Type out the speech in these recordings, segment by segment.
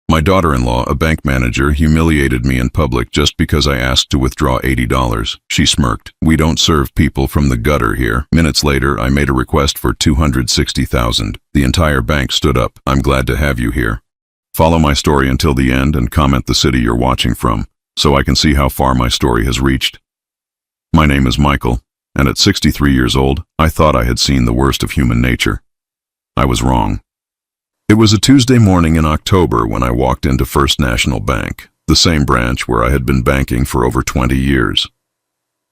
My daughter-in-law, a bank manager, humiliated me in public just because I asked to withdraw $80. She smirked. We don't serve people from the gutter here. Minutes later, I made a request for $260,000. The entire bank stood up. I'm glad to have you here. Follow my story until the end and comment the city you're watching from, so I can see how far my story has reached. My name is Michael, and at 63 years old, I thought I had seen the worst of human nature. I was wrong. It was a Tuesday morning in October when I walked into First National Bank, the same branch where I had been banking for over 20 years.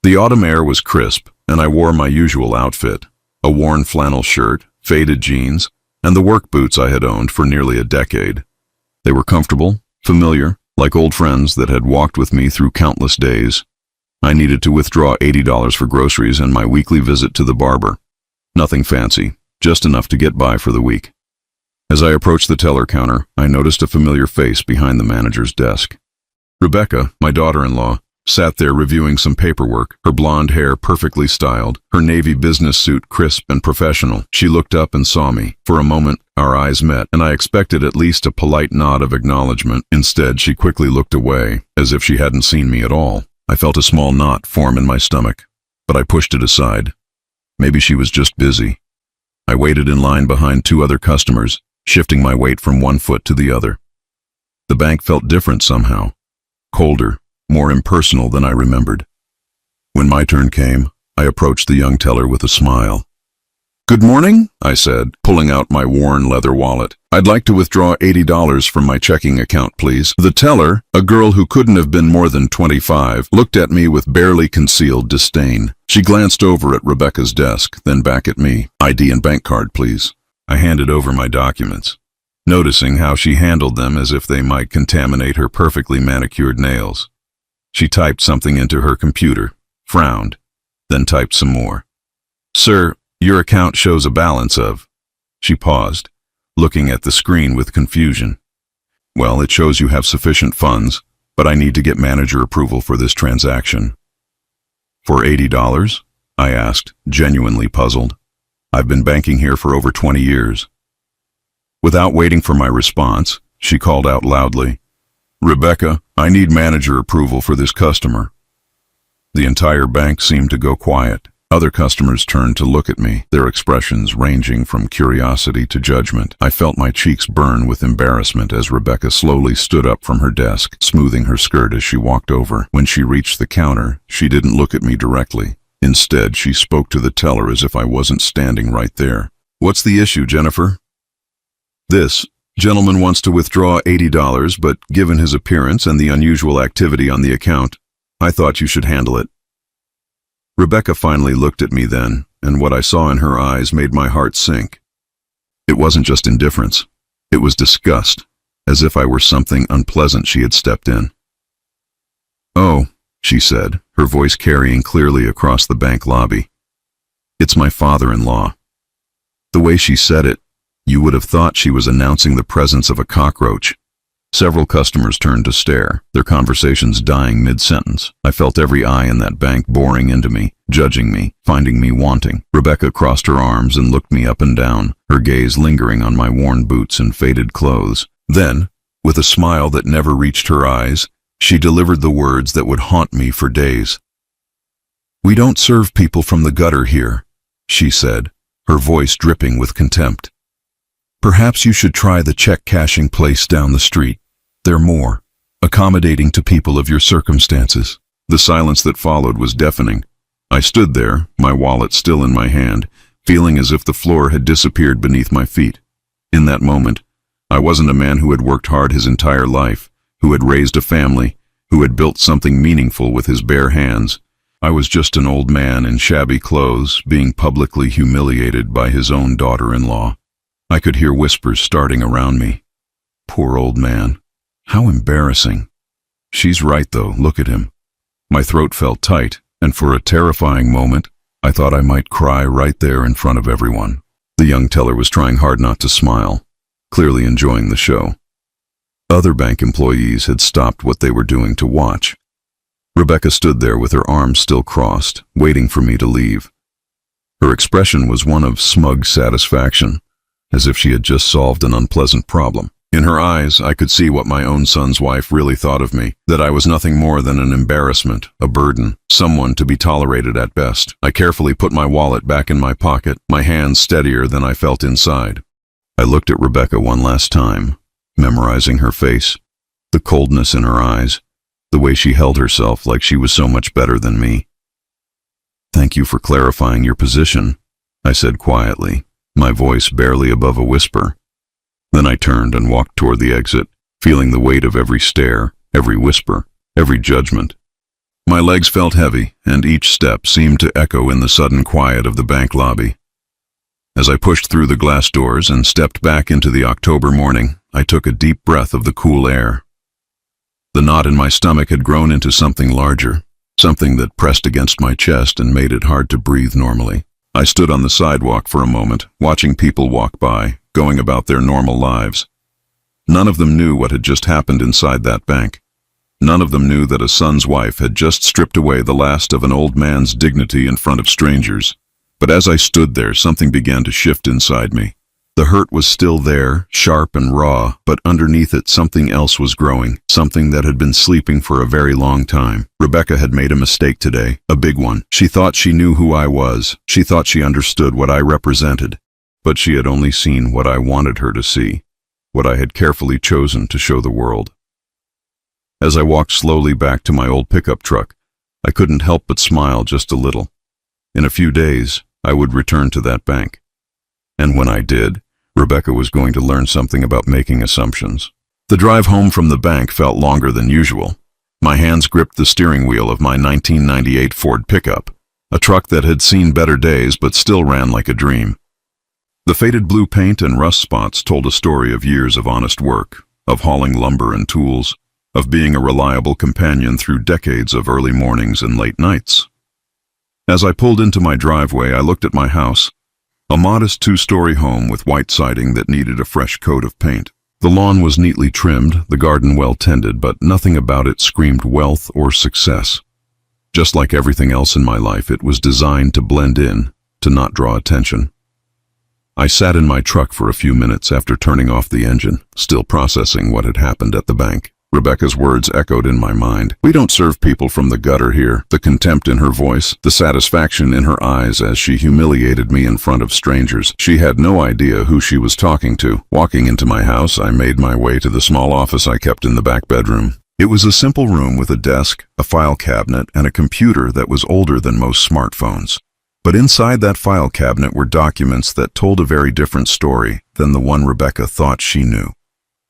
The autumn air was crisp, and I wore my usual outfit, a worn flannel shirt, faded jeans, and the work boots I had owned for nearly a decade. They were comfortable, familiar, like old friends that had walked with me through countless days. I needed to withdraw $80 for groceries and my weekly visit to the barber. Nothing fancy, just enough to get by for the week. As I approached the teller counter, I noticed a familiar face behind the manager's desk. Rebecca, my daughter-in-law, sat there reviewing some paperwork, her blonde hair perfectly styled, her navy business suit crisp and professional. She looked up and saw me. For a moment, our eyes met, and I expected at least a polite nod of acknowledgement. Instead, she quickly looked away, as if she hadn't seen me at all. I felt a small knot form in my stomach, but I pushed it aside. Maybe she was just busy. I waited in line behind two other customers, shifting my weight from one foot to the other. The bank felt different somehow, colder, more impersonal than I remembered. When my turn came, I approached the young teller with a smile. "Good morning," I said, pulling out my worn leather wallet. "I'd like to withdraw $80 from my checking account, please." The teller, a girl who couldn't have been more than 25, looked at me with barely concealed disdain. She glanced over at Rebecca's desk, then back at me. "ID and bank card, please." I handed over my documents, noticing how she handled them as if they might contaminate her perfectly manicured nails. She typed something into her computer, frowned, then typed some more. "Sir, your account shows a balance of..." She paused, looking at the screen with confusion. "Well, it shows you have sufficient funds, but I need to get manager approval for this transaction." "For $80? I asked, genuinely puzzled. "I've been banking here for over 20 years. Without waiting for my response, she called out loudly, "Rebecca, I need manager approval for this customer." The entire bank seemed to go quiet. Other customers turned to look at me, their expressions ranging from curiosity to judgment. I felt my cheeks burn with embarrassment as Rebecca slowly stood up from her desk, smoothing her skirt as she walked over. When she reached the counter, she didn't look at me directly. Instead, she spoke to the teller as if I wasn't standing right there. "What's the issue, Jennifer?" "This gentleman wants to withdraw $80, but given his appearance and the unusual activity on the account, I thought you should handle it." Rebecca finally looked at me then, and what I saw in her eyes made my heart sink. It wasn't just indifference. It was disgust, as if I were something unpleasant she had stepped in. "Oh," she said, her voice carrying clearly across the bank lobby. "It's my father-in-law." The way she said it, you would have thought she was announcing the presence of a cockroach. Several customers turned to stare, their conversations dying mid-sentence. I felt every eye in that bank boring into me, judging me, finding me wanting. Rebecca crossed her arms and looked me up and down, her gaze lingering on my worn boots and faded clothes. Then, with a smile that never reached her eyes, she delivered the words that would haunt me for days. "We don't serve people from the gutter here," she said, her voice dripping with contempt. "Perhaps you should try the check-cashing place down the street. They're more accommodating to people of your circumstances." The silence that followed was deafening. I stood there, my wallet still in my hand, feeling as if the floor had disappeared beneath my feet. In that moment, I wasn't a man who had worked hard his entire life, who had raised a family, who had built something meaningful with his bare hands. I was just an old man in shabby clothes, being publicly humiliated by his own daughter-in-law. I could hear whispers starting around me. Poor old man. How embarrassing. She's right though, look at him. My throat felt tight, and for a terrifying moment, I thought I might cry right there in front of everyone. The young teller was trying hard not to smile, clearly enjoying the show. Other bank employees had stopped what they were doing to watch. Rebecca stood there with her arms still crossed, waiting for me to leave. Her expression was one of smug satisfaction, as if she had just solved an unpleasant problem. In her eyes, I could see what my own son's wife really thought of me, that I was nothing more than an embarrassment, a burden, someone to be tolerated at best. I carefully put my wallet back in my pocket, my hands steadier than I felt inside. I looked at Rebecca one last time, memorizing her face, the coldness in her eyes, the way she held herself like she was so much better than me. "Thank you for clarifying your position," I said quietly, my voice barely above a whisper. Then I turned and walked toward the exit, feeling the weight of every stare, every whisper, every judgment. My legs felt heavy, and each step seemed to echo in the sudden quiet of the bank lobby. As I pushed through the glass doors and stepped back into the October morning, I took a deep breath of the cool air. The knot in my stomach had grown into something larger, something that pressed against my chest and made it hard to breathe normally. I stood on the sidewalk for a moment, watching people walk by, going about their normal lives. None of them knew what had just happened inside that bank. None of them knew that a son's wife had just stripped away the last of an old man's dignity in front of strangers. But as I stood there, something began to shift inside me. The hurt was still there, sharp and raw, but underneath it something else was growing, something that had been sleeping for a very long time. Rebecca had made a mistake today, a big one. She thought she knew who I was. She thought she understood what I represented. But she had only seen what I wanted her to see, what I had carefully chosen to show the world. As I walked slowly back to my old pickup truck, I couldn't help but smile just a little. In a few days, I would return to that bank. And when I did, Rebecca was going to learn something about making assumptions. The drive home from the bank felt longer than usual. My hands gripped the steering wheel of my 1998 Ford pickup, a truck that had seen better days but still ran like a dream. The faded blue paint and rust spots told a story of years of honest work, of hauling lumber and tools, of being a reliable companion through decades of early mornings and late nights. As I pulled into my driveway, I looked at my house, a modest two-story home with white siding that needed a fresh coat of paint. The lawn was neatly trimmed, the garden well tended, but nothing about it screamed wealth or success. Just like everything else in my life, it was designed to blend in, to not draw attention. I sat in my truck for a few minutes after turning off the engine, still processing what had happened at the bank. Rebecca's words echoed in my mind. "We don't serve people from the gutter here." The contempt in her voice, the satisfaction in her eyes as she humiliated me in front of strangers. She had no idea who she was talking to. Walking into my house, I made my way to the small office I kept in the back bedroom. It was a simple room with a desk, a file cabinet, and a computer that was older than most smartphones. But inside that file cabinet were documents that told a very different story than the one Rebecca thought she knew.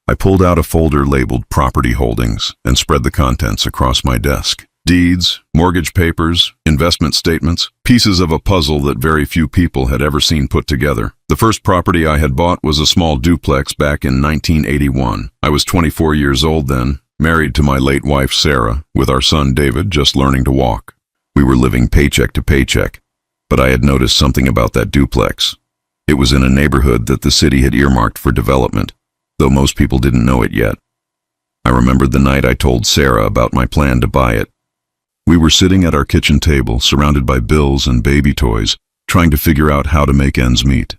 I pulled out a folder labeled Property Holdings and spread the contents across my desk. Deeds, mortgage papers, investment statements, pieces of a puzzle that very few people had ever seen put together. The first property I had bought was a small duplex back in 1981. I was 24 years old then, married to my late wife Sarah, with our son David just learning to walk. We were living paycheck to paycheck, but I had noticed something about that duplex. It was in a neighborhood that the city had earmarked for development, though most people didn't know it yet. I remembered the night I told Sarah about my plan to buy it. We were sitting at our kitchen table, surrounded by bills and baby toys, trying to figure out how to make ends meet.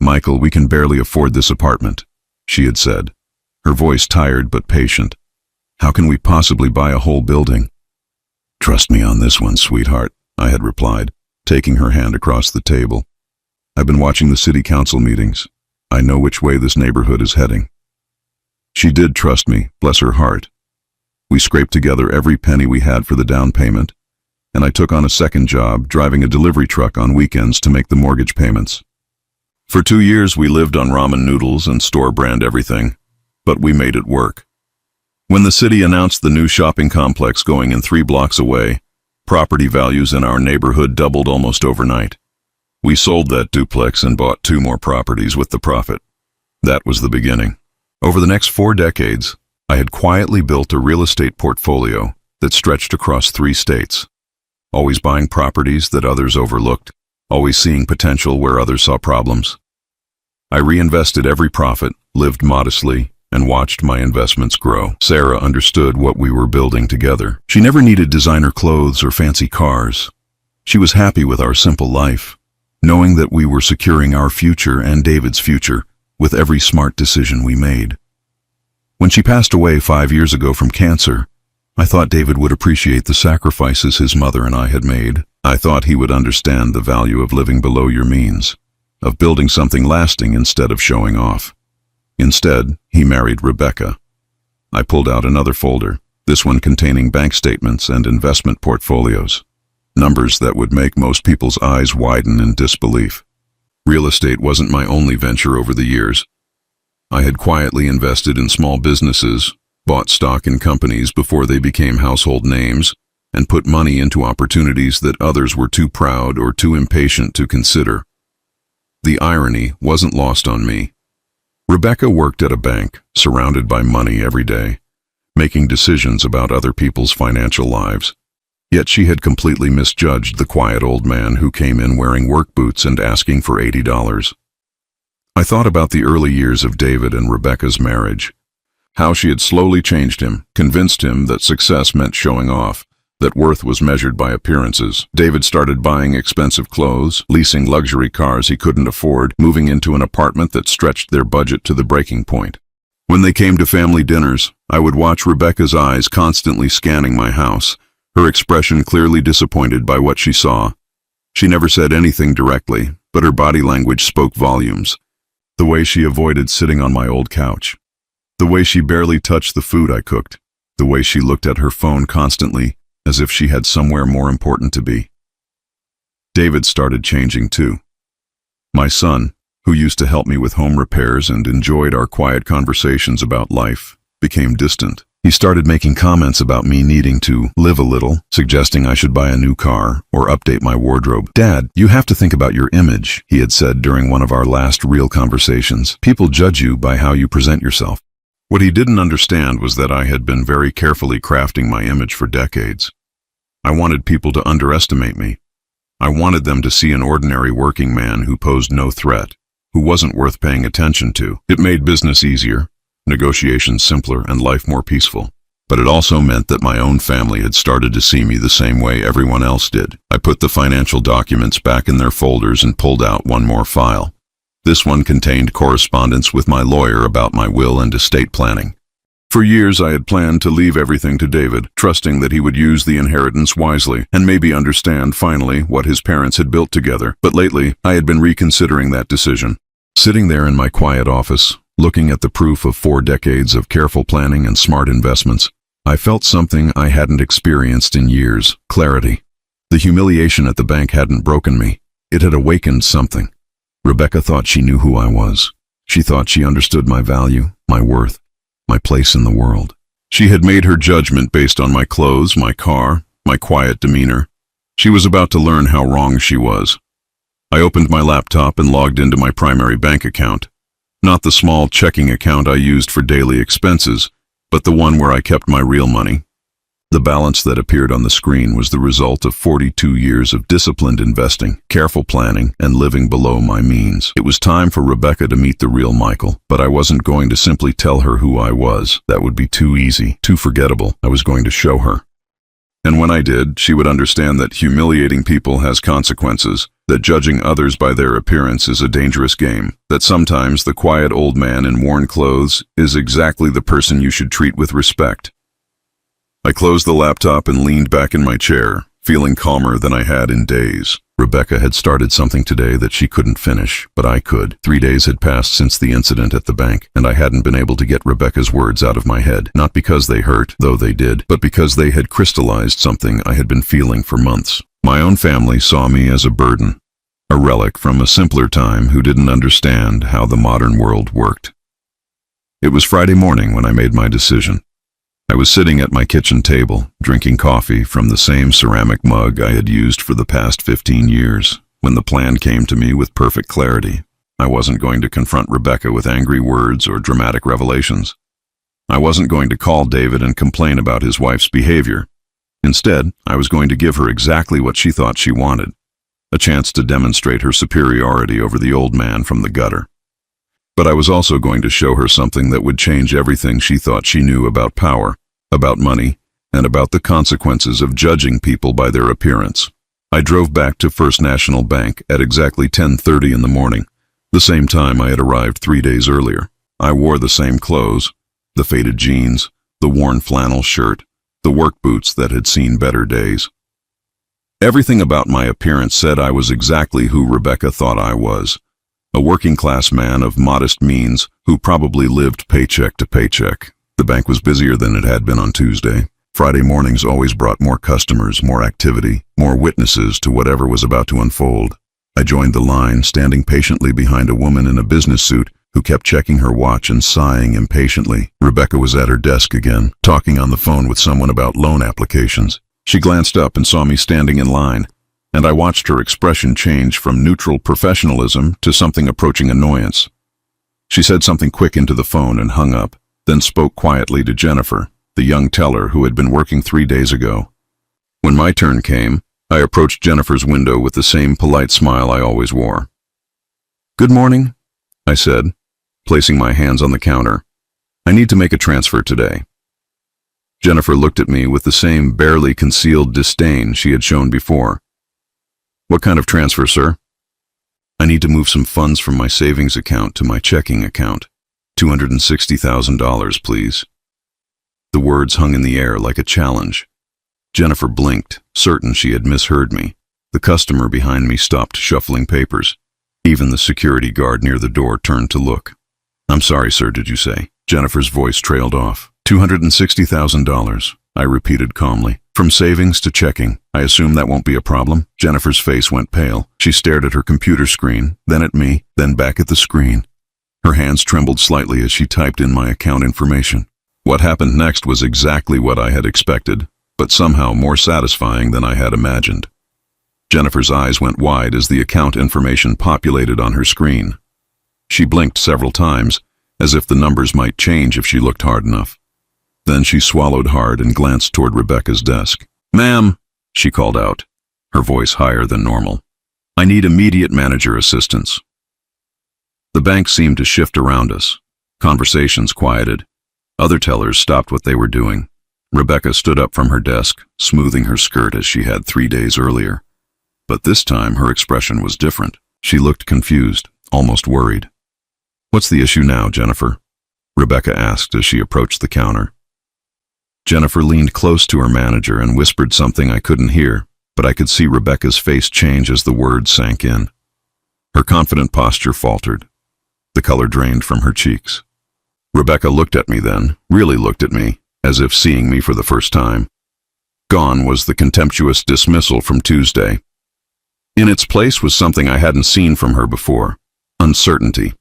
"Michael, we can barely afford this apartment," she had said, her voice tired but patient. "How can we possibly buy a whole building?" "Trust me on this one, sweetheart," I had replied, taking her hand across the table. "I've been watching the city council meetings. I know which way this neighborhood is heading." She did trust me, bless her heart. We scraped together every penny we had for the down payment, and I took on a second job, driving a delivery truck on weekends to make the mortgage payments. For 2 years we lived on ramen noodles and store-brand everything, but we made it work. When the city announced the new shopping complex going in 3 blocks away, property values in our neighborhood doubled almost overnight. We sold that duplex and bought 2 more properties with the profit. That was the beginning. Over the next 4 decades, I had quietly built a real estate portfolio that stretched across 3 states, always buying properties that others overlooked, always seeing potential where others saw problems. I reinvested every profit, lived modestly, and watched my investments grow. Sarah understood what we were building together. She never needed designer clothes or fancy cars. She was happy with our simple life, knowing that we were securing our future and David's future with every smart decision we made. When she passed away 5 years ago from cancer, I thought David would appreciate the sacrifices his mother and I had made. I thought he would understand the value of living below your means, of building something lasting instead of showing off. Instead, he married Rebecca. I pulled out another folder, this one containing bank statements and investment portfolios. Numbers that would make most people's eyes widen in disbelief. Real estate wasn't my only venture over the years. I had quietly invested in small businesses, bought stock in companies before they became household names, and put money into opportunities that others were too proud or too impatient to consider. The irony wasn't lost on me. Rebecca worked at a bank, surrounded by money every day, making decisions about other people's financial lives. Yet she had completely misjudged the quiet old man who came in wearing work boots and asking for $80. I thought about the early years of David and Rebecca's marriage, how she had slowly changed him, convinced him that success meant showing off, that worth was measured by appearances. David started buying expensive clothes, leasing luxury cars he couldn't afford, moving into an apartment that stretched their budget to the breaking point. When they came to family dinners, I would watch Rebecca's eyes constantly scanning my house, her expression clearly disappointed by what she saw. She never said anything directly, but her body language spoke volumes. The way she avoided sitting on my old couch. The way she barely touched the food I cooked. The way she looked at her phone constantly, as if she had somewhere more important to be. David started changing too. My son, who used to help me with home repairs and enjoyed our quiet conversations about life, became distant. He started making comments about me needing to live a little, suggesting I should buy a new car or update my wardrobe. "Dad, you have to think about your image," he had said during one of our last real conversations. "People judge you by how you present yourself." What he didn't understand was that I had been very carefully crafting my image for decades. I wanted people to underestimate me. I wanted them to see an ordinary working man who posed no threat, who wasn't worth paying attention to. It made business easier, negotiations simpler, and life more peaceful. But it also meant that my own family had started to see me the same way everyone else did. I put the financial documents back in their folders and pulled out one more file. This one contained correspondence with my lawyer about my will and estate planning. For years I had planned to leave everything to David, trusting that he would use the inheritance wisely and maybe understand finally what his parents had built together. But lately, I had been reconsidering that decision. Sitting there in my quiet office, looking at the proof of 4 decades of careful planning and smart investments, I felt something I hadn't experienced in years: clarity. The humiliation at the bank hadn't broken me. It had awakened something. Rebecca thought she knew who I was. She thought she understood my value, my worth, my place in the world. She had made her judgment based on my clothes, my car, my quiet demeanor. She was about to learn how wrong she was. I opened my laptop and logged into my primary bank account. Not the small checking account I used for daily expenses, but the one where I kept my real money. The balance that appeared on the screen was the result of 42 years of disciplined investing, careful planning, and living below my means. It was time for Rebecca to meet the real Michael, but I wasn't going to simply tell her who I was. That would be too easy, too forgettable. I was going to show her. And when I did, she would understand that humiliating people has consequences, that judging others by their appearance is a dangerous game, that sometimes the quiet old man in worn clothes is exactly the person you should treat with respect. I closed the laptop and leaned back in my chair, feeling calmer than I had in days. Rebecca had started something today that she couldn't finish, but I could. 3 days had passed since the incident at the bank, and I hadn't been able to get Rebecca's words out of my head, not because they hurt, though they did, but because they had crystallized something I had been feeling for months. My own family saw me as a burden, a relic from a simpler time who didn't understand how the modern world worked. It was Friday morning when I made my decision. I was sitting at my kitchen table, drinking coffee from the same ceramic mug I had used for the past 15 years, when the plan came to me with perfect clarity. I wasn't going to confront Rebecca with angry words or dramatic revelations. I wasn't going to call David and complain about his wife's behavior. Instead, I was going to give her exactly what she thought she wanted, a chance to demonstrate her superiority over the old man from the gutter. But I was also going to show her something that would change everything she thought she knew about power, about money, and about the consequences of judging people by their appearance. I drove back to First National Bank at exactly 10:30 in the morning, the same time I had arrived 3 days earlier. I wore the same clothes, The faded jeans, the worn flannel shirt, the work boots that had seen better days. Everything about my appearance said I was exactly who Rebecca thought I was. A working-class man of modest means who probably lived paycheck to paycheck. The bank was busier than it had been on Tuesday. Friday mornings always brought more customers, more activity, more witnesses to whatever was about to unfold. I joined the line, standing patiently behind a woman in a business suit who kept checking her watch and sighing impatiently. Rebecca was at her desk again, talking on the phone with someone about loan applications. She glanced up and saw me standing in line, and I watched her expression change from neutral professionalism to something approaching annoyance. She said something quick into the phone and hung up, then spoke quietly to Jennifer, the young teller who had been working 3 days ago. When my turn came, I approached Jennifer's window with the same polite smile I always wore. "Good morning," I said, placing my hands on the counter. "I need to make a transfer today." Jennifer looked at me with the same barely concealed disdain she had shown before. "What kind of transfer, sir?" "I need to move some funds from my savings account to my checking account. $260,000, please." The words hung in the air like a challenge. Jennifer blinked, certain she had misheard me. The customer behind me stopped shuffling papers. Even the security guard near the door turned to look. "I'm sorry, sir, did you say?" Jennifer's voice trailed off. $260,000, I repeated calmly. "From savings to checking. I assume that won't be a problem?" Jennifer's face went pale. She stared at her computer screen, then at me, then back at the screen. Her hands trembled slightly as she typed in my account information. What happened next was exactly what I had expected, but somehow more satisfying than I had imagined. Jennifer's eyes went wide as the account information populated on her screen. She blinked several times, as if the numbers might change if she looked hard enough. Then she swallowed hard and glanced toward Rebecca's desk. "Ma'am," she called out, her voice higher than normal. "I need immediate manager assistance." The bank seemed to shift around us. Conversations quieted. Other tellers stopped what they were doing. Rebecca stood up from her desk, smoothing her skirt as she had 3 days earlier. But this time her expression was different. She looked confused, almost worried. "What's the issue now, Jennifer?" Rebecca asked as she approached the counter. Jennifer leaned close to her manager and whispered something I couldn't hear, but I could see Rebecca's face change as the words sank in. Her confident posture faltered. The color drained from her cheeks. Rebecca looked at me then, really looked at me, as if seeing me for the first time. Gone was the contemptuous dismissal from Tuesday. In its place was something I hadn't seen from her before: uncertainty.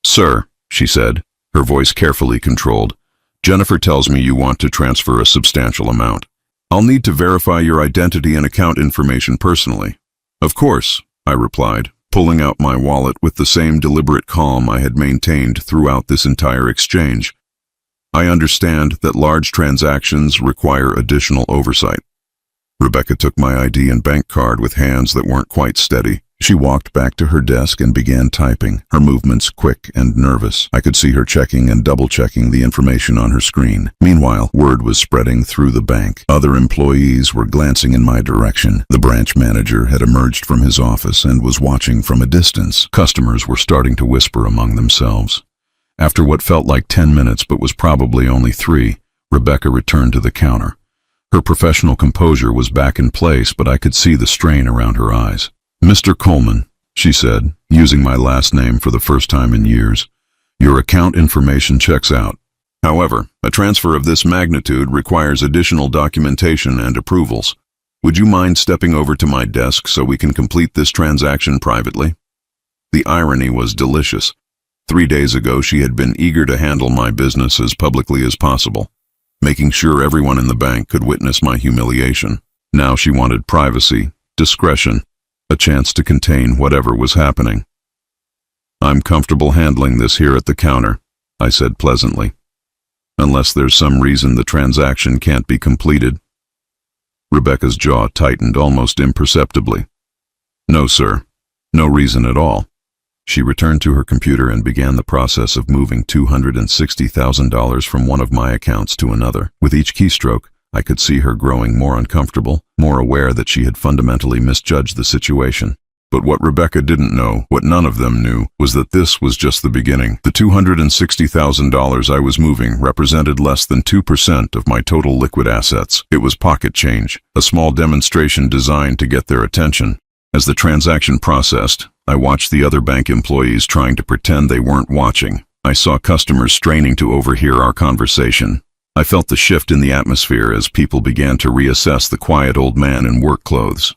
"Sir," she said, her voice carefully controlled, "Jennifer tells me you want to transfer a substantial amount. I'll need to verify your identity and account information personally." "Of course," I replied, pulling out my wallet with the same deliberate calm I had maintained throughout this entire exchange. "I understand that large transactions require additional oversight." Rebecca took my ID and bank card with hands that weren't quite steady. She walked back to her desk and began typing, her movements quick and nervous. I could see her checking and double-checking the information on her screen. Meanwhile, word was spreading through the bank. Other employees were glancing in my direction. The branch manager had emerged from his office and was watching from a distance. Customers were starting to whisper among themselves. After what felt like 10 minutes but was probably only 3, Rebecca returned to the counter. Her professional composure was back in place, but I could see the strain around her eyes. "Mr. Coleman," she said, using my last name for the first time in years, "your account information checks out. However, a transfer of this magnitude requires additional documentation and approvals. Would you mind stepping over to my desk so we can complete this transaction privately?" The irony was delicious. 3 days ago she had been eager to handle my business as publicly as possible, making sure everyone in the bank could witness my humiliation. Now she wanted privacy, discretion, a chance to contain whatever was happening. "I'm comfortable handling this here at the counter," I said pleasantly, "unless there's some reason the transaction can't be completed." Rebecca's jaw tightened almost imperceptibly. "No, sir. No reason at all." She returned to her computer and began the process of moving $260,000 from one of my accounts to another. With each keystroke, I could see her growing more uncomfortable, more aware that she had fundamentally misjudged the situation. But what Rebecca didn't know, what none of them knew, was that this was just the beginning. The $260,000 I was moving represented less than 2% of my total liquid assets. It was pocket change, a small demonstration designed to get their attention. As the transaction processed, I watched the other bank employees trying to pretend they weren't watching. I saw customers straining to overhear our conversation. I felt the shift in the atmosphere as people began to reassess the quiet old man in work clothes.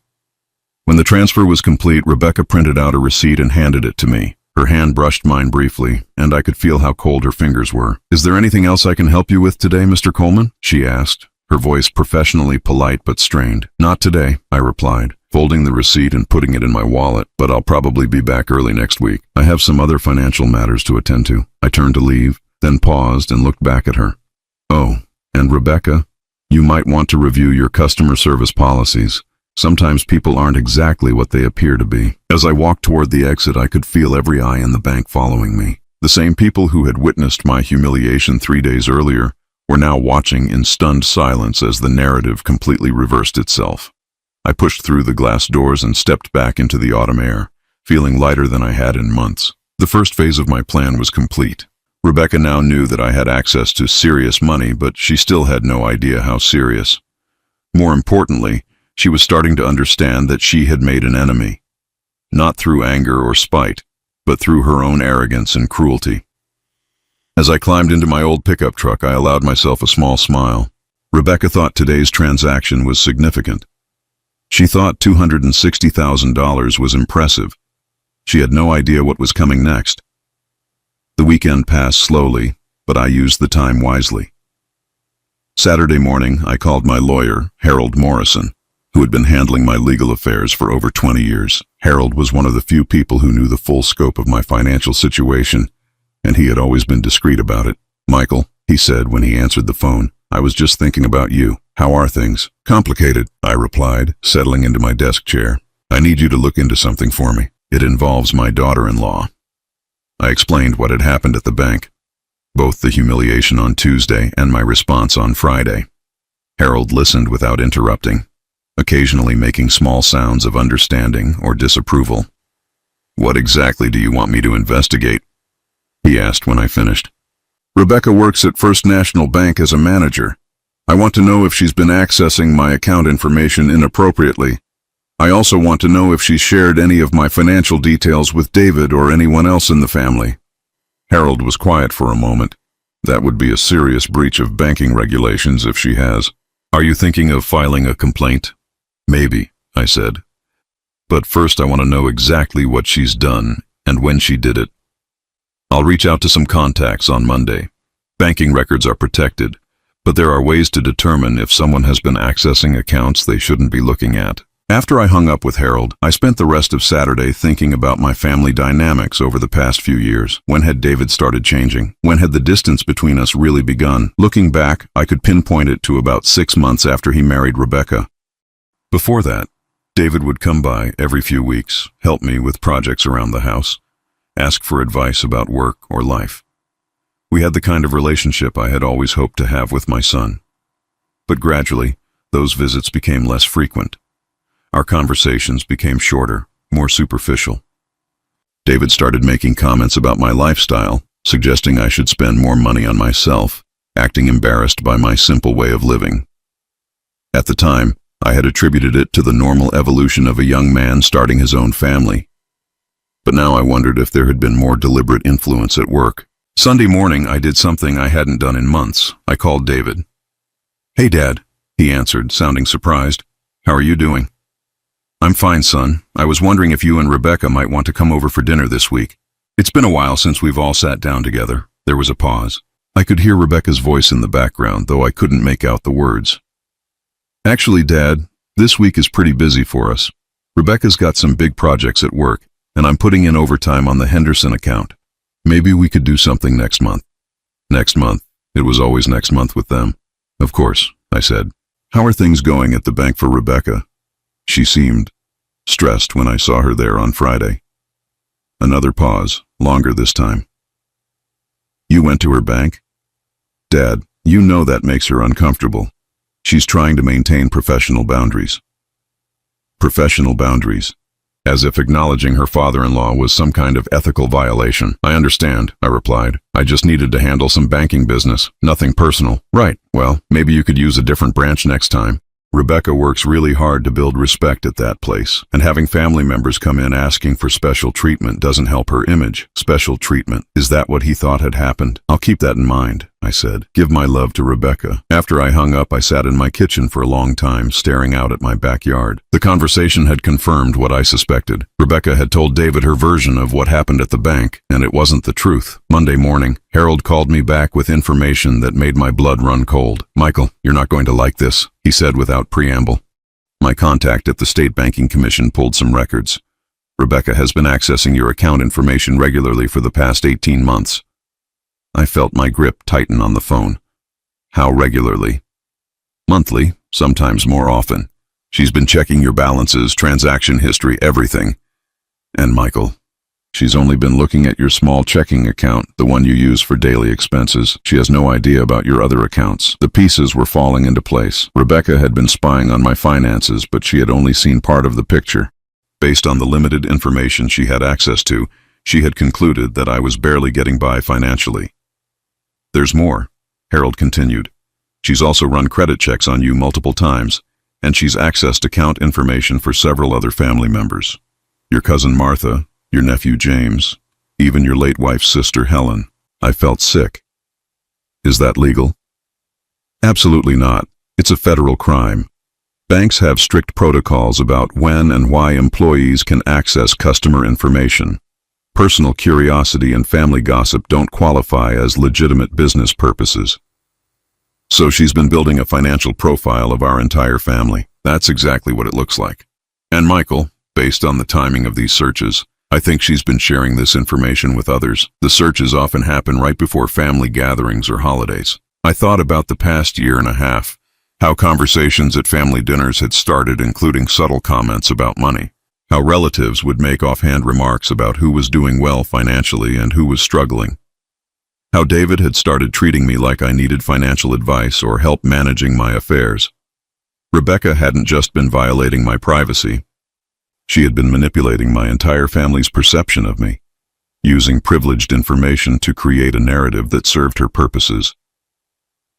When the transfer was complete, Rebecca printed out a receipt and handed it to me. Her hand brushed mine briefly, and I could feel how cold her fingers were. "Is there anything else I can help you with today, Mr. Coleman?" she asked, her voice professionally polite but strained. "Not today," I replied, folding the receipt and putting it in my wallet, "but I'll probably be back early next week. I have some other financial matters to attend to." I turned to leave, then paused and looked back at her. "Oh, and Rebecca, you might want to review your customer service policies. Sometimes people aren't exactly what they appear to be." As I walked toward the exit, I could feel every eye in the bank following me. The same people who had witnessed my humiliation 3 days earlier were now watching in stunned silence as the narrative completely reversed itself. I pushed through the glass doors and stepped back into the autumn air, feeling lighter than I had in months. The first phase of my plan was complete. Rebecca now knew that I had access to serious money, but she still had no idea how serious. More importantly, she was starting to understand that she had made an enemy, not through anger or spite, but through her own arrogance and cruelty. As I climbed into my old pickup truck, I allowed myself a small smile. Rebecca thought today's transaction was significant. She thought $260,000 was impressive. She had no idea what was coming next. The weekend passed slowly, but I used the time wisely. Saturday morning, I called my lawyer, Harold Morrison, who had been handling my legal affairs for over 20 years. Harold was one of the few people who knew the full scope of my financial situation, and he had always been discreet about it. "Michael," he said when he answered the phone, "I was just thinking about you. How are things?" "Complicated," I replied, settling into my desk chair. "I need you to look into something for me. It involves my daughter-in-law." I explained what had happened at the bank, both the humiliation on Tuesday and my response on Friday. Harold listened without interrupting, occasionally making small sounds of understanding or disapproval. "What exactly do you want me to investigate?" he asked when I finished. "Rebecca works at First National Bank as a manager. I want to know if she's been accessing my account information inappropriately. I also want to know if she's shared any of my financial details with David or anyone else in the family." Harold was quiet for a moment. "That would be a serious breach of banking regulations if she has. Are you thinking of filing a complaint?" "Maybe," I said. "But first I want to know exactly what she's done and when she did it. I'll reach out to some contacts on Monday. Banking records are protected, but there are ways to determine if someone has been accessing accounts they shouldn't be looking at." After I hung up with Harold, I spent the rest of Saturday thinking about my family dynamics over the past few years. When had David started changing? When had the distance between us really begun? Looking back, I could pinpoint it to about 6 months after he married Rebecca. Before that, David would come by every few weeks, help me with projects around the house, ask for advice about work or life. We had the kind of relationship I had always hoped to have with my son. But gradually, those visits became less frequent. Our conversations became shorter, more superficial. David started making comments about my lifestyle, suggesting I should spend more money on myself, acting embarrassed by my simple way of living. At the time, I had attributed it to the normal evolution of a young man starting his own family. But now I wondered if there had been more deliberate influence at work. Sunday morning, I did something I hadn't done in months. I called David. "Hey, Dad," he answered, sounding surprised. "How are you doing?" "I'm fine, son. I was wondering if you and Rebecca might want to come over for dinner this week. It's been a while since we've all sat down together." There was a pause. I could hear Rebecca's voice in the background, though I couldn't make out the words. "Actually, Dad, this week is pretty busy for us. Rebecca's got some big projects at work, and I'm putting in overtime on the Henderson account. Maybe we could do something next month." Next month. It was always next month with them. "Of course," I said. "How are things going at the bank for Rebecca?" She seemed stressed when I saw her there on Friday. Another pause, longer this time. "You went to her bank?" "Dad, you know that makes her uncomfortable. She's trying to maintain professional boundaries." "Professional boundaries? as if acknowledging her father-in-law was some kind of ethical violation. I understand, I replied. I just needed to handle some banking business, nothing personal. Right, well, maybe you could use a different branch next time. Rebecca works really hard to build respect at that place, and having family members come in asking for special treatment doesn't help her image. Special treatment, is that what he thought had happened? I'll keep that in mind, I said. Give my love to Rebecca. After I hung up, I sat in my kitchen for a long time, staring out at my backyard. The conversation had confirmed what I suspected. Rebecca had told David her version of what happened at the bank, and it wasn't the truth. Monday morning, Harold called me back with information that made my blood run cold. Michael, you're not going to like this, he said without preamble. My contact at the State Banking Commission pulled some records. Rebecca has been accessing your account information regularly for the past 18 months. I felt my grip tighten on the phone. How regularly? Monthly, sometimes more often. She's been checking your balances, transaction history, everything. And Michael, she's only been looking at your small checking account, the one you use for daily expenses. She has no idea about your other accounts. The pieces were falling into place. Rebecca had been spying on my finances, but she had only seen part of the picture. Based on the limited information she had access to, she had concluded that I was barely getting by financially. There's more, Harold continued. She's also run credit checks on you multiple times, and she's accessed account information for several other family members. Your cousin Martha, your nephew James, even your late wife's sister Helen. I felt sick. Is that legal? Absolutely not. It's a federal crime. Banks have strict protocols about when and why employees can access customer information. Personal curiosity and family gossip don't qualify as legitimate business purposes. So she's been building a financial profile of our entire family. That's exactly what it looks like. And Michael, based on the timing of these searches, I think she's been sharing this information with others. The searches often happen right before family gatherings or holidays. I thought about the past year and a half, how conversations at family dinners had started, including subtle comments about money. How relatives would make offhand remarks about who was doing well financially and who was struggling. How David had started treating me like I needed financial advice or help managing my affairs. Rebecca hadn't just been violating my privacy. She had been manipulating my entire family's perception of me, using privileged information to create a narrative that served her purposes.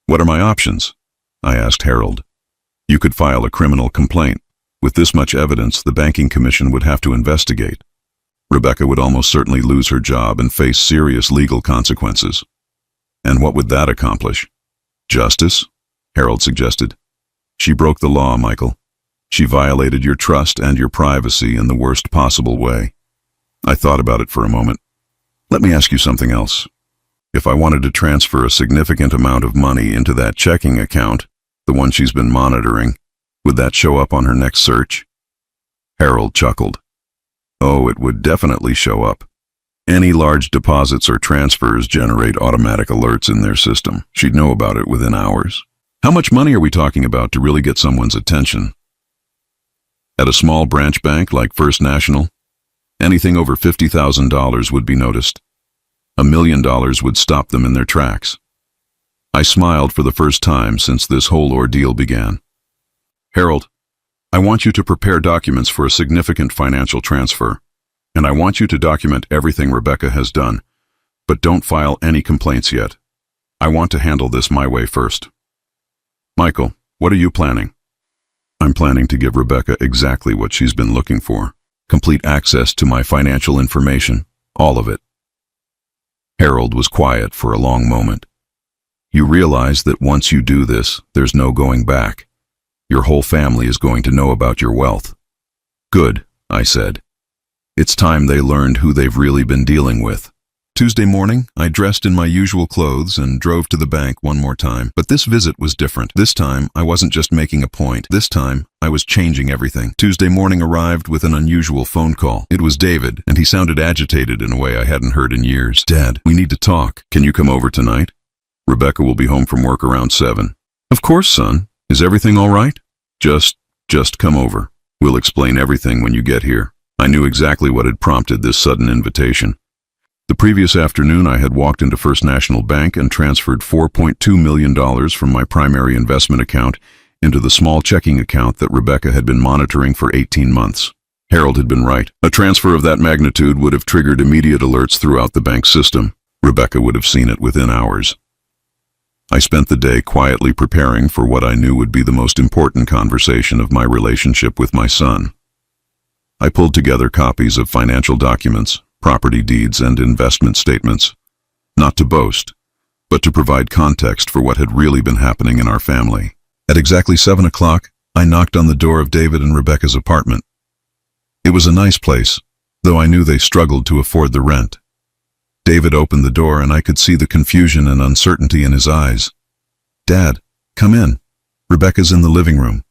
What are my options? I asked Harold. You could file a criminal complaint. With this much evidence, the Banking Commission would have to investigate. Rebecca would almost certainly lose her job and face serious legal consequences. And what would that accomplish? Justice? Harold suggested. She broke the law, Michael. She violated your trust and your privacy in the worst possible way. I thought about it for a moment. Let me ask you something else. If I wanted to transfer a significant amount of money into that checking account, the one she's been monitoring, would that show up on her next search? Harold chuckled. Oh, it would definitely show up. Any large deposits or transfers generate automatic alerts in their system. She'd know about it within hours. How much money are we talking about to really get someone's attention? At a small branch bank like First National, anything over $50,000 would be noticed. $1 million would stop them in their tracks. I smiled for the first time since this whole ordeal began. Harold, I want you to prepare documents for a significant financial transfer, and I want you to document everything Rebecca has done, but don't file any complaints yet. I want to handle this my way first. Michael, what are you planning? I'm planning to give Rebecca exactly what she's been looking for. Complete access to my financial information, all of it. Harold was quiet for a long moment. You realize that once you do this, there's no going back. Your whole family is going to know about your wealth. Good, I said. It's time they learned who they've really been dealing with. Tuesday morning, I dressed in my usual clothes and drove to the bank one more time. But this visit was different. This time, I wasn't just making a point. This time, I was changing everything. Tuesday morning arrived with an unusual phone call. It was David, and he sounded agitated in a way I hadn't heard in years. Dad, we need to talk. Can you come over tonight? Rebecca will be home from work around 7. Of course, son. Is everything all right? Just come over. We'll explain everything when you get here. I knew exactly what had prompted this sudden invitation. The previous afternoon, I had walked into First National Bank and transferred $4.2 million from my primary investment account into the small checking account that Rebecca had been monitoring for 18 months. Harold had been right. A transfer of that magnitude would have triggered immediate alerts throughout the bank system. Rebecca would have seen it within hours. I spent the day quietly preparing for what I knew would be the most important conversation of my relationship with my son. I pulled together copies of financial documents, property deeds, and investment statements, not to boast, but to provide context for what had really been happening in our family. At exactly 7 o'clock, I knocked on the door of David and Rebecca's apartment. It was a nice place, though I knew they struggled to afford the rent. David opened the door and I could see the confusion and uncertainty in his eyes. "Dad, come in. Rebecca's in the living room."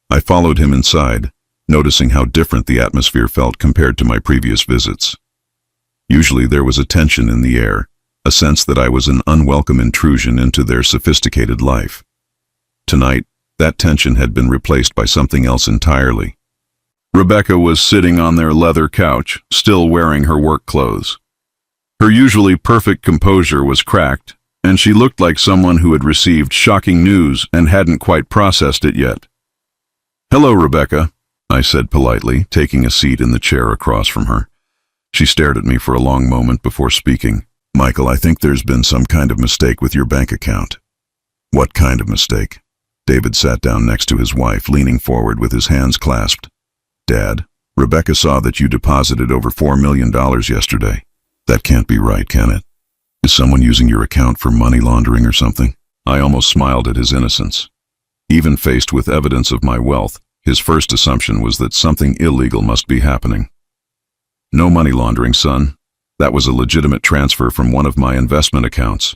I followed him inside, noticing how different the atmosphere felt compared to my previous visits. Usually there was a tension in the air, a sense that I was an unwelcome intrusion into their sophisticated life. Tonight, that tension had been replaced by something else entirely. Rebecca was sitting on their leather couch, still wearing her work clothes. Her usually perfect composure was cracked, and she looked like someone who had received shocking news and hadn't quite processed it yet. "Hello, Rebecca," I said politely, taking a seat in the chair across from her. She stared at me for a long moment before speaking. "Michael, I think there's been some kind of mistake with your bank account." "What kind of mistake?" David sat down next to his wife, leaning forward with his hands clasped. "Dad, Rebecca saw that you deposited over $4 million yesterday. That can't be right, can it? Is someone using your account for money laundering or something?" I almost smiled at his innocence. Even faced with evidence of my wealth, his first assumption was that something illegal must be happening. "No money laundering, son. That was a legitimate transfer from one of my investment accounts."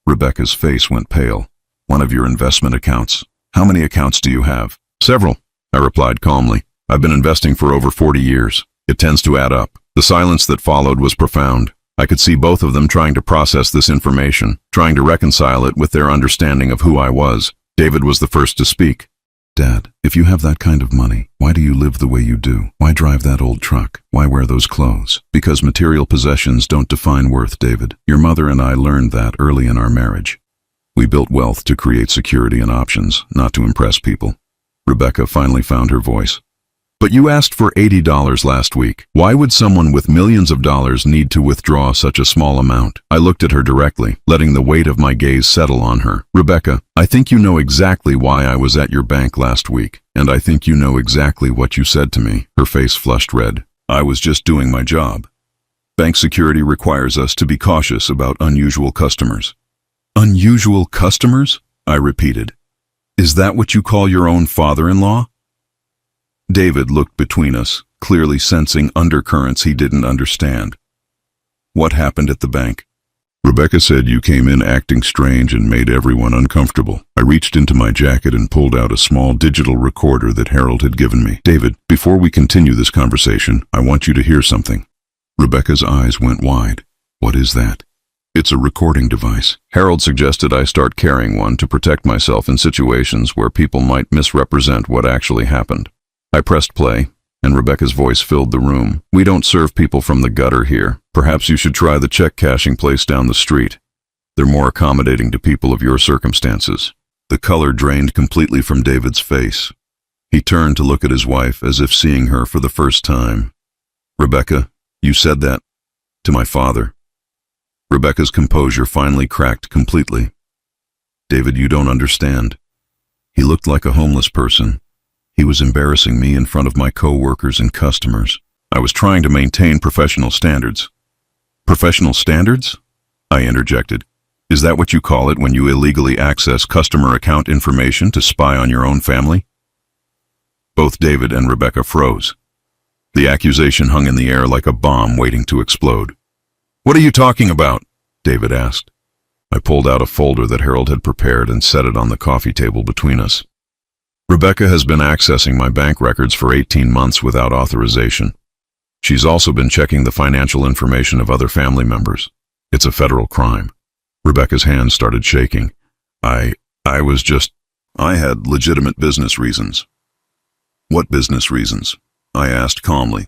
Rebecca's face went pale. "One of your investment accounts? How many accounts do you have?" "Several," I replied calmly. "I've been investing for over 40 years. It tends to add up." The silence that followed was profound. I could see both of them trying to process this information, trying to reconcile it with their understanding of who I was. David was the first to speak. "Dad, if you have that kind of money, why do you live the way you do? Why drive that old truck? Why wear those clothes?" "Because material possessions don't define worth, David. Your mother and I learned that early in our marriage. We built wealth to create security and options, not to impress people." Rebecca finally found her voice. "But you asked for $80 last week. Why would someone with millions of dollars need to withdraw such a small amount?" I looked at her directly, letting the weight of my gaze settle on her. "Rebecca, I think you know exactly why I was at your bank last week, and I think you know exactly what you said to me." Her face flushed red. "I was just doing my job. Bank security requires us to be cautious about unusual customers." "Unusual customers?" I repeated. "Is that what you call your own father-in-law?" David looked between us, clearly sensing undercurrents he didn't understand. "What happened at the bank?" "Rebecca said you came in acting strange and made everyone uncomfortable." I reached into my jacket and pulled out a small digital recorder that Harold had given me. "David, before we continue this conversation, I want you to hear something." Rebecca's eyes went wide. "What is that?" "It's a recording device. Harold suggested I start carrying one to protect myself in situations where people might misrepresent what actually happened." I pressed play, and Rebecca's voice filled the room. "We don't serve people from the gutter here. Perhaps you should try the check cashing place down the street. They're more accommodating to people of your circumstances." The color drained completely from David's face. He turned to look at his wife as if seeing her for the first time. "Rebecca, you said that to my father." Rebecca's composure finally cracked completely. "David, you don't understand. He looked like a homeless person. He was embarrassing me in front of my co-workers and customers. I was trying to maintain professional standards." "Professional standards?" I interjected. "Is that what you call it when you illegally access customer account information to spy on your own family?" Both David and Rebecca froze. The accusation hung in the air like a bomb waiting to explode. "What are you talking about?" David asked. I pulled out a folder that Harold had prepared and set it on the coffee table between us. "Rebecca has been accessing my bank records for 18 months without authorization. She's also been checking the financial information of other family members. It's a federal crime." Rebecca's hands started shaking. I had legitimate business reasons." "What business reasons?" I asked calmly.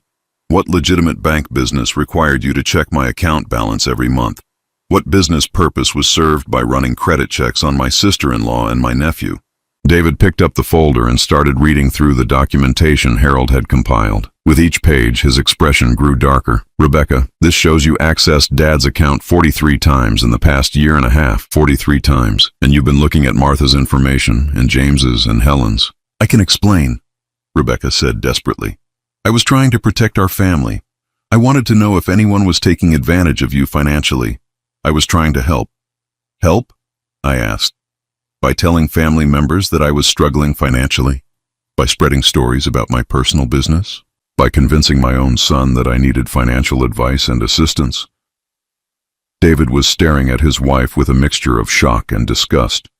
"What legitimate bank business required you to check my account balance every month? What business purpose was served by running credit checks on my sister-in-law and my nephew? David picked up the folder and started reading through the documentation Harold had compiled. With each page, his expression grew darker. "Rebecca, this shows you accessed Dad's account 43 times in the past year and a half. 43 times. And you've been looking at Martha's information, and James's, and Helen's." "I can explain," Rebecca said desperately. "I was trying to protect our family. I wanted to know if anyone was taking advantage of you financially. I was trying to help." "Help?" I asked. "By telling family members that I was struggling financially? By spreading stories about my personal business? By convincing my own son that I needed financial advice and assistance?" David was staring at his wife with a mixture of shock and disgust.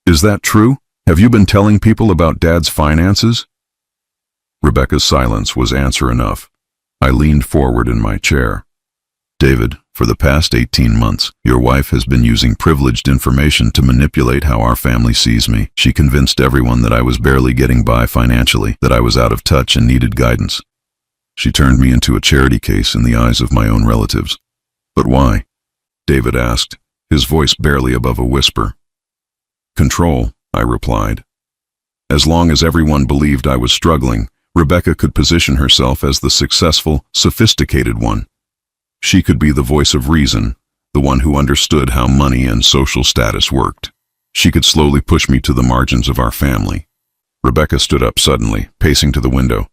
"Is that true? Have you been telling people about Dad's finances?" Rebecca's silence was answer enough. I leaned forward in my chair. "David, for the past 18 months, your wife has been using privileged information to manipulate how our family sees me. She convinced everyone that I was barely getting by financially, that I was out of touch and needed guidance. She turned me into a charity case in the eyes of my own relatives." "But why?" David asked, his voice barely above a whisper. "Control," I replied. As long as everyone believed I was struggling, Rebecca could position herself as the successful, sophisticated one. She could be the voice of reason, the one who understood how money and social status worked. She could slowly push me to the margins of our family. Rebecca stood up suddenly, pacing to the window.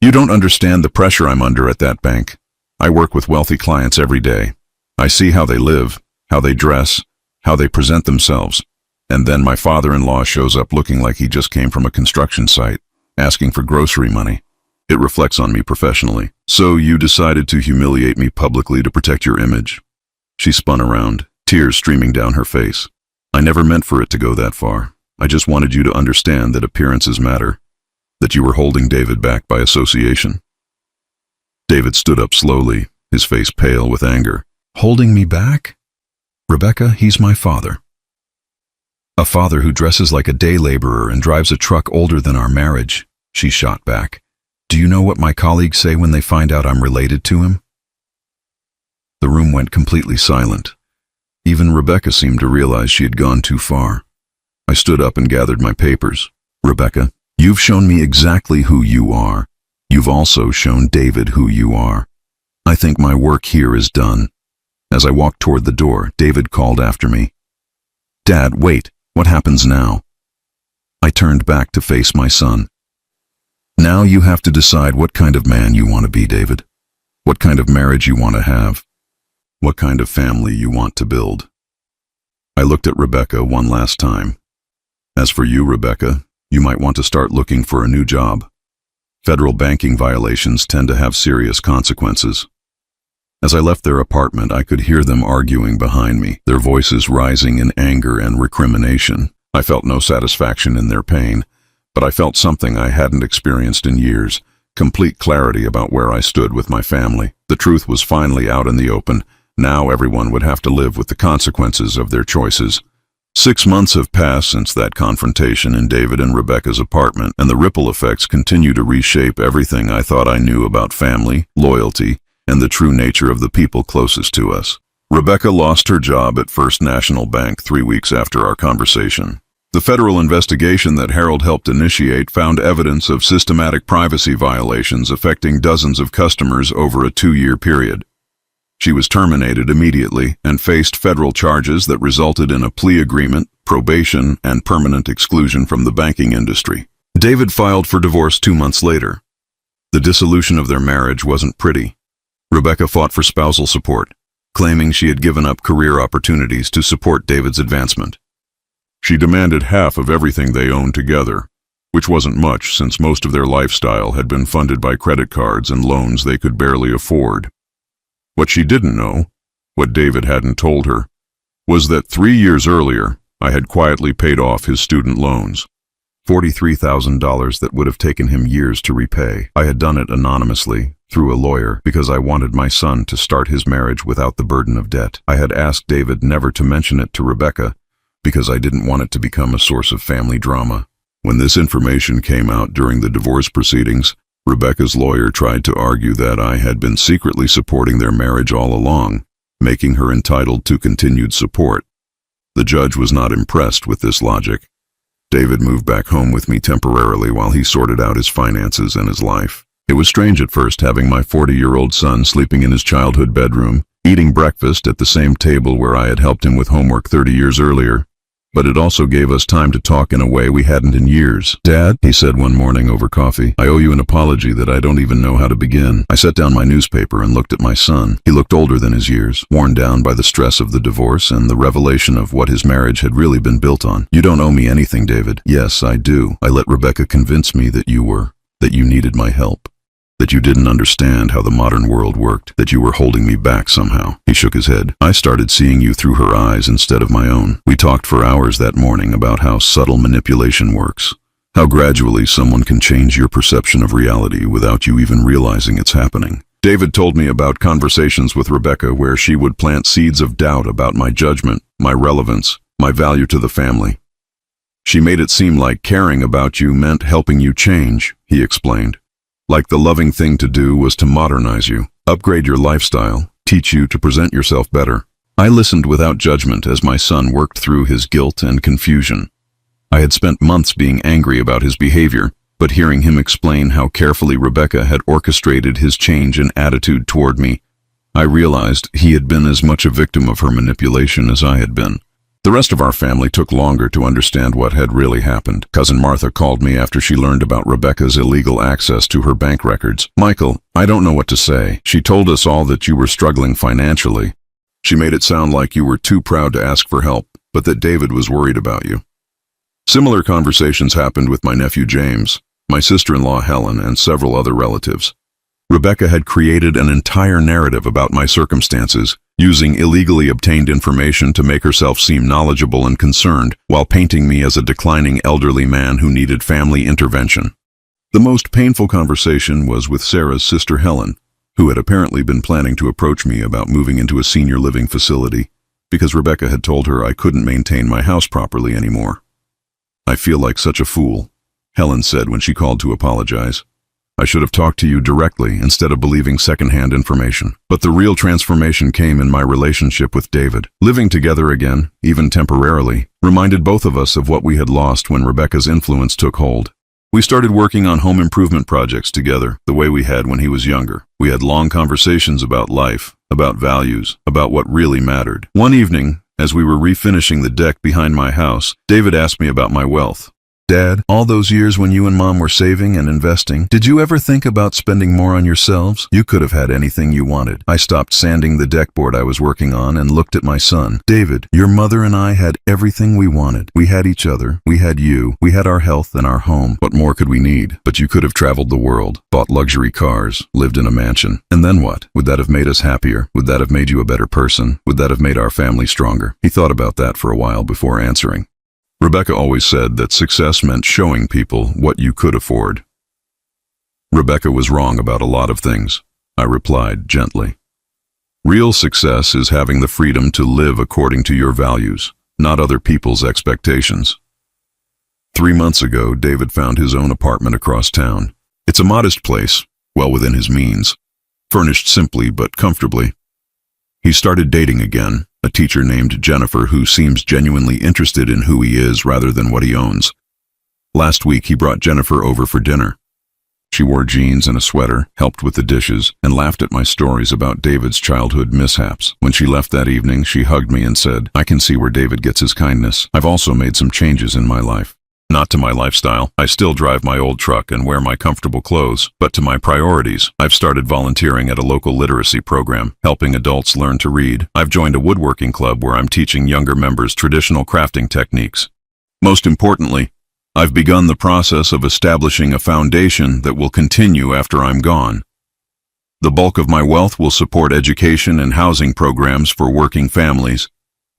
"You don't understand the pressure I'm under at that bank. I work with wealthy clients every day. I see how they live, how they dress, how they present themselves. And then my father-in-law shows up looking like he just came from a construction site, asking for grocery money. It reflects on me professionally. So you decided to humiliate me publicly to protect your image?" She spun around, tears streaming down her face. "I never meant for it to go that far. I just wanted you to understand that appearances matter, that you were holding David back by association." David stood up slowly, his face pale with anger. "Holding me back? Rebecca, he's my father. A father who dresses like a day laborer and drives a truck older than our marriage," she shot back. "Do you know what my colleagues say when they find out I'm related to him?" The room went completely silent. Even Rebecca seemed to realize she had gone too far. I stood up and gathered my papers. "Rebecca, you've shown me exactly who you are. You've also shown David who you are. I think my work here is done." As I walked toward the door, David called after me. "Dad, wait. What happens now?" I turned back to face my son. "Now you have to decide what kind of man you want to be, David. What kind of marriage you want to have. What kind of family you want to build." I looked at Rebecca one last time. "As for you, Rebecca, you might want to start looking for a new job. Federal banking violations tend to have serious consequences." As I left their apartment, I could hear them arguing behind me, their voices rising in anger and recrimination. I felt no satisfaction in their pain, but I felt something I hadn't experienced in years, complete clarity about where I stood with my family. The truth was finally out in the open. Now everyone would have to live with the consequences of their choices. 6 months have passed since that confrontation in David and Rebecca's apartment, and the ripple effects continue to reshape everything I thought I knew about family, loyalty, and the true nature of the people closest to us. Rebecca lost her job at First National Bank 3 weeks after our conversation. The federal investigation that Harold helped initiate found evidence of systematic privacy violations affecting dozens of customers over a 2-year period. She was terminated immediately and faced federal charges that resulted in a plea agreement, probation, and permanent exclusion from the banking industry. David filed for divorce 2 months later. The dissolution of their marriage wasn't pretty. Rebecca fought for spousal support, claiming she had given up career opportunities to support David's advancement. She demanded half of everything they owned together, which wasn't much since most of their lifestyle had been funded by credit cards and loans they could barely afford. What she didn't know, what David hadn't told her, was that 3 years earlier, I had quietly paid off his student loans. $43,000 that would have taken him years to repay. I had done it anonymously, through a lawyer, because I wanted my son to start his marriage without the burden of debt. I had asked David never to mention it to Rebecca, because I didn't want it to become a source of family drama. When this information came out during the divorce proceedings, Rebecca's lawyer tried to argue that I had been secretly supporting their marriage all along, making her entitled to continued support. The judge was not impressed with this logic. David moved back home with me temporarily while he sorted out his finances and his life. It was strange at first having my 40-year-old son sleeping in his childhood bedroom, eating breakfast at the same table where I had helped him with homework 30 years earlier. But it also gave us time to talk in a way we hadn't in years. "Dad," he said one morning over coffee, "I owe you an apology that I don't even know how to begin." I set down my newspaper and looked at my son. He looked older than his years, worn down by the stress of the divorce and the revelation of what his marriage had really been built on. "You don't owe me anything, David." "Yes, I do. I let Rebecca convince me that you needed my help. That you didn't understand how the modern world worked, that you were holding me back somehow." He shook his head. "I started seeing you through her eyes instead of my own." We talked for hours that morning about how subtle manipulation works, how gradually someone can change your perception of reality without you even realizing it's happening. David told me about conversations with Rebecca where she would plant seeds of doubt about my judgment, my relevance, my value to the family. "She made it seem like caring about you meant helping you change," he explained. "Like the loving thing to do was to modernize you, upgrade your lifestyle, teach you to present yourself better." I listened without judgment as my son worked through his guilt and confusion. I had spent months being angry about his behavior, but hearing him explain how carefully Rebecca had orchestrated his change in attitude toward me, I realized he had been as much a victim of her manipulation as I had been. The rest of our family took longer to understand what had really happened. Cousin Martha called me after she learned about Rebecca's illegal access to her bank records. "Michael, I don't know what to say. She told us all that you were struggling financially. She made it sound like you were too proud to ask for help, but that David was worried about you." Similar conversations happened with my nephew James, my sister-in-law Helen, and several other relatives. Rebecca had created an entire narrative about my circumstances, using illegally obtained information to make herself seem knowledgeable and concerned, while painting me as a declining elderly man who needed family intervention. The most painful conversation was with Sarah's sister Helen, who had apparently been planning to approach me about moving into a senior living facility, because Rebecca had told her I couldn't maintain my house properly anymore. "I feel like such a fool," Helen said when she called to apologize. "I should have talked to you directly instead of believing secondhand information." But the real transformation came in my relationship with David. Living together again, even temporarily, reminded both of us of what we had lost when Rebecca's influence took hold. We started working on home improvement projects together, the way we had when he was younger. We had long conversations about life, about values, about what really mattered. One evening, as we were refinishing the deck behind my house, David asked me about my wealth. "Dad, all those years when you and Mom were saving and investing, did you ever think about spending more on yourselves? You could have had anything you wanted." I stopped sanding the deck board I was working on and looked at my son. "David, your mother and I had everything we wanted. We had each other, we had you, we had our health and our home. What more could we need? But you could have traveled the world, bought luxury cars, lived in a mansion. And then what? Would that have made us happier? Would that have made you a better person? Would that have made our family stronger?" He thought about that for a while before answering. "Rebecca always said that success meant showing people what you could afford." "Rebecca was wrong about a lot of things," I replied gently. "Real success is having the freedom to live according to your values, not other people's expectations." 3 months ago, David found his own apartment across town. It's a modest place, well within his means, furnished simply but comfortably. He started dating again, a teacher named Jennifer who seems genuinely interested in who he is rather than what he owns. Last week he brought Jennifer over for dinner. She wore jeans and a sweater, helped with the dishes, and laughed at my stories about David's childhood mishaps. When she left that evening, she hugged me and said, "I can see where David gets his kindness. I've also made some changes in my life. Not to my lifestyle. I still drive my old truck and wear my comfortable clothes, but to my priorities. I've started volunteering at a local literacy program, helping adults learn to read. I've joined a woodworking club where I'm teaching younger members traditional crafting techniques. Most importantly, I've begun the process of establishing a foundation that will continue after I'm gone. The bulk of my wealth will support education and housing programs for working families,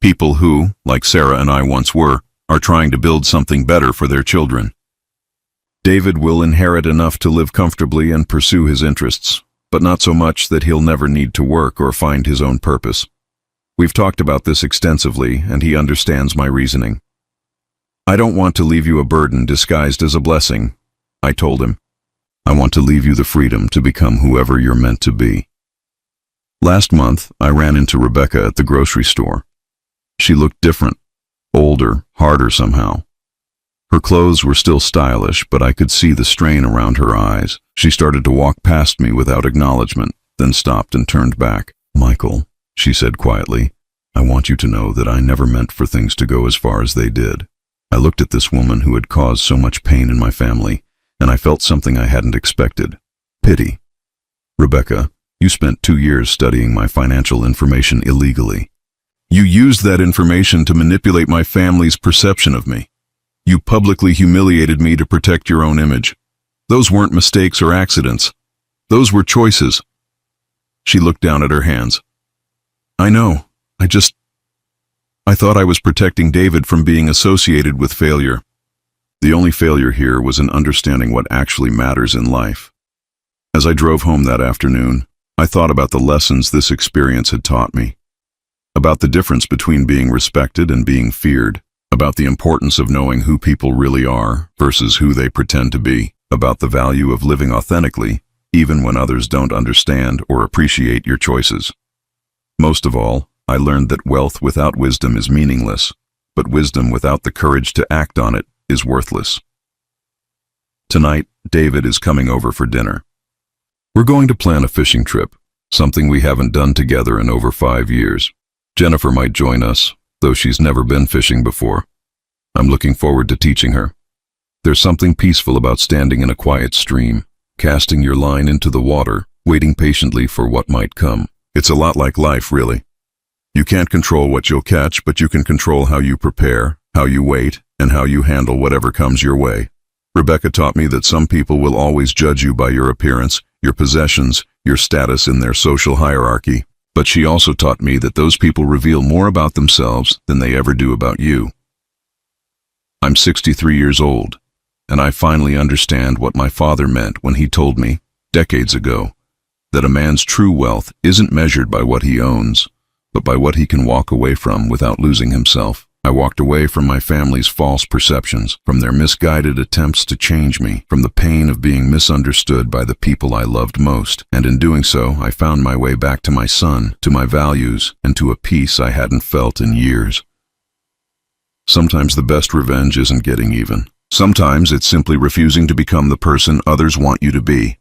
people who, like Sarah and I once were, are trying to build something better for their children. David will inherit enough to live comfortably and pursue his interests, but not so much that he'll never need to work or find his own purpose. We've talked about this extensively, and he understands my reasoning. I don't want to leave you a burden disguised as a blessing, I told him. I want to leave you the freedom to become whoever you're meant to be. Last month, I ran into Rebecca at the grocery store. She looked different. Older, harder somehow. Her clothes were still stylish, but I could see the strain around her eyes. She started to walk past me without acknowledgement, then stopped and turned back. "Michael," she said quietly, "I want you to know that I never meant for things to go as far as they did." I looked at this woman who had caused so much pain in my family, and I felt something I hadn't expected. Pity. "Rebecca, you spent 2 years studying my financial information illegally. You used that information to manipulate my family's perception of me. You publicly humiliated me to protect your own image. Those weren't mistakes or accidents. Those were choices." She looked down at her hands. "I know. I thought I was protecting David from being associated with failure. The only failure here was in understanding what actually matters in life." As I drove home that afternoon, I thought about the lessons this experience had taught me. About the difference between being respected and being feared. About the importance of knowing who people really are versus who they pretend to be. About the value of living authentically, even when others don't understand or appreciate your choices. Most of all, I learned that wealth without wisdom is meaningless, but wisdom without the courage to act on it is worthless. Tonight, David is coming over for dinner. We're going to plan a fishing trip, something we haven't done together in over 5 years. Jennifer might join us, though she's never been fishing before. I'm looking forward to teaching her. There's something peaceful about standing in a quiet stream, casting your line into the water, waiting patiently for what might come. It's a lot like life, really. You can't control what you'll catch, but you can control how you prepare, how you wait, and how you handle whatever comes your way. Rebecca taught me that some people will always judge you by your appearance, your possessions, your status in their social hierarchy. But she also taught me that those people reveal more about themselves than they ever do about you. I'm 63 years old, and I finally understand what my father meant when he told me, decades ago, that a man's true wealth isn't measured by what he owns, but by what he can walk away from without losing himself. I walked away from my family's false perceptions, from their misguided attempts to change me, from the pain of being misunderstood by the people I loved most, and in doing so, I found my way back to my son, to my values, and to a peace I hadn't felt in years. Sometimes the best revenge isn't getting even. Sometimes it's simply refusing to become the person others want you to be.